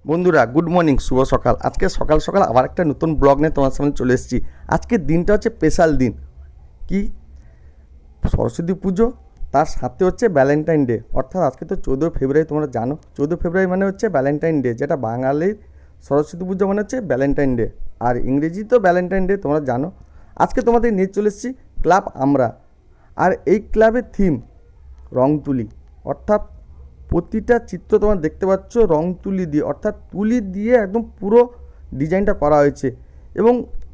বন্ধুরা good morning, শুভ সকাল। আজকে সকাল সকাল আবার একটা নতুন ব্লগ নিয়ে তোমার সামনে চলে এসেছি। আজকের দিনটা হচ্ছে স্পেশাল দিন, কি সরস্বতী পুজো, তার সাথে হচ্ছে ভ্যালেন্টাইন ডে। অর্থাৎ আজকে তো 14 ফেব্রুয়ারি, তোমরা জানো 14 ফেব্রুয়ারি মানে হচ্ছে ভ্যালেন্টাইন ডে, যেটা বাঙালির সরস্বতী পুজো মানে হচ্ছে ভ্যালেন্টাইন ডে, আর ইংরেজি তো ভ্যালেন্টাইন ডে, তোমরা জানো। আজকে তোমাদের নিয়ে চলে এসেছি ক্লাব আমরা, আর এই ক্লাবের থিম রং তুলি। অর্থাৎ প্রতিটা চিত্র তোমরা দেখতে পাচ্ছ রং তুলি দিয়ে, অর্থাৎ তুলি দিয়ে একদম পুরো ডিজাইনটা করা হয়েছে। এবং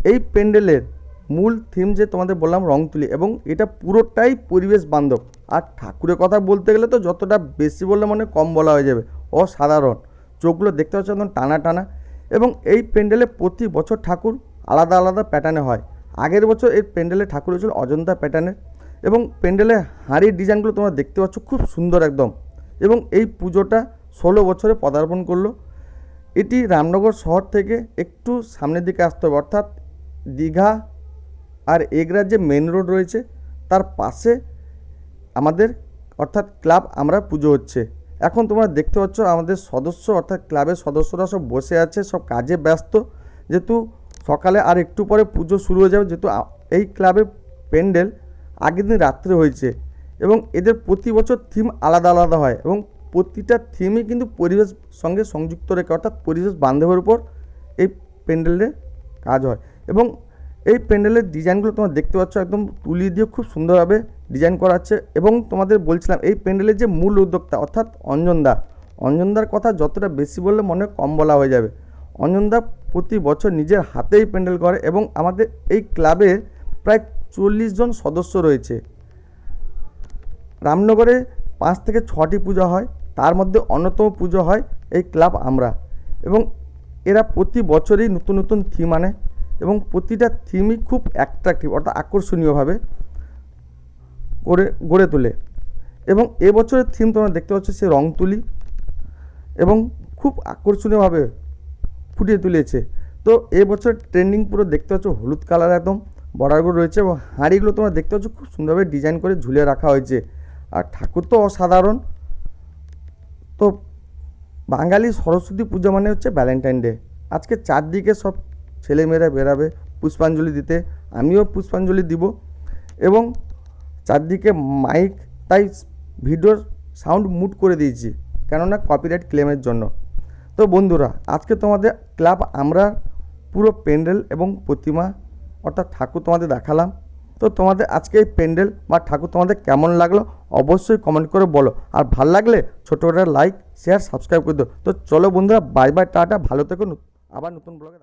এই প্যান্ডেলের মূল থিম যে তোমাদের বললাম রং তুলি, এবং এটা পুরোটাই পরিবেশ বান্ধব। আর ঠাকুরের কথা বলতে গেলে তো যতটা বেশি বললে মনে কম বলা হয়ে যাবে, অসাধারণ। চোখগুলো দেখতে পাচ্ছ একদম টানা টানা। এবং এই প্যান্ডেলে প্রতি বছর ঠাকুর আলাদা আলাদা প্যাটার্নে হয়। আগের বছর এই প্যান্ডেলে ঠাকুর হয়েছিল অজন্তা প্যাটার্নের, এবং প্যান্ডেলে হাঁড়ির ডিজাইনগুলো তোমরা দেখতে পাচ্ছ খুব সুন্দর একদম। এবং এই পুজোটা 16 বছরে পদার্পণ করলো। এটি রামনগর শহর থেকে একটু সামনের দিকে আসতে হবে, অর্থাৎ দীঘা আর এগরার যে মেন রোড রয়েছে তার পাশে আমাদের অর্থাৎ ক্লাব আমরা পুজো হচ্ছে। এখন তোমরা দেখতে পাচ্ছ আমাদের সদস্য অর্থাৎ ক্লাবের সদস্যরা সব বসে আছে, সব কাজে ব্যস্ত। যেহেতু সকালে আর একটু পরে পুজো শুরু হয়ে যাবে, যেহেতু এই ক্লাবের প্যান্ডেল আগের দিন রাত্রে হয়েছে, এবং এদের প্রতি বছর থিম আলাদা আলাদা হয়, এবং প্রতিটা থিমই কিন্তু পরিবেশ সঙ্গে সংযুক্ত রেখে, অর্থাৎ পরিবেশ বান্ধবের উপর এই প্যান্ডেলের কাজ হয়। এবং এই প্যান্ডেলের ডিজাইনগুলো তোমরা দেখতে পাচ্ছ একদম তুলি দিয়ে খুব সুন্দরভাবে ডিজাইন করা আছে। এবং তোমাদের বলছিলাম এই প্যান্ডেলের যে মূল উদ্যোক্তা অর্থাৎ অঞ্জনদার কথা যতটা বেশি বললে মনে কম বলা হয়ে যাবে। অঞ্জনদা প্রতি বছর নিজের হাতেই প্যান্ডেল করে, এবং আমাদের এই ক্লাবে প্রায় 40 জন সদস্য রয়েছে। রামনগরে 5 থেকে 6টি পূজা হয়, তার মধ্যে অন্যতম পুজো হয় এই ক্লাব আমরা। এবং এরা প্রতি বছরই নতুন নতুন থিম আনে, এবং প্রতিটা থিমই খুব অ্যাট্রাকটিভ অর্থাৎ আকর্ষণীয়ভাবে গড়ে তোলে। এবং এবছরের থিম তোমরা দেখতে পাচ্ছ সে রং তুলি, এবং খুব আকর্ষণীয়ভাবে ফুটিয়ে তুলেছে। তো এবছর ট্রেন্ডিং পুরো দেখতে পাচ্ছ হলুদ কালার একদম বর্ডারগুলো রয়েছে, এবং হাঁড়িগুলো তোমরা দেখতে পাচ্ছ খুব সুন্দরভাবে ডিজাইন করে ঝুলিয়ে রাখা হয়েছে। আর ঠাকুর তো অসাধারণ। তো বাঙালি সরস্বতী পুজো মানে হচ্ছে ভ্যালেন্টাইন ডে। আজকে চারদিকে সব ছেলেমেয়েরা বেরাবে পুষ্পাঞ্জলি দিতে, আমিও পুষ্পাঞ্জলি দিব। এবং চারদিকে মাইক, তাই ভিডিওর সাউন্ড মুট করে দিয়েছি, কেননা কপিরাইট ক্লেমের জন্য। তো বন্ধুরা, আজকে তোমাদের ক্লাব আমরা পুরো প্যান্ডেল এবং প্রতিমা অর্থাৎ ঠাকুর তোমাদের দেখালাম। তো তোমাদের আজকে এই প্যান্ডেল বা ঠাকুর তোমাদের কেমন লাগলো অবশ্যই কমেন্ট করে বলো, আর ভালো লাগলে ছোটো একটা লাইক শেয়ার সাবস্ক্রাইব করে দিও। তো চলো বন্ধুরা, বাই বাই, টাটা, ভালো থেকো, আবার নতুন ব্লগে।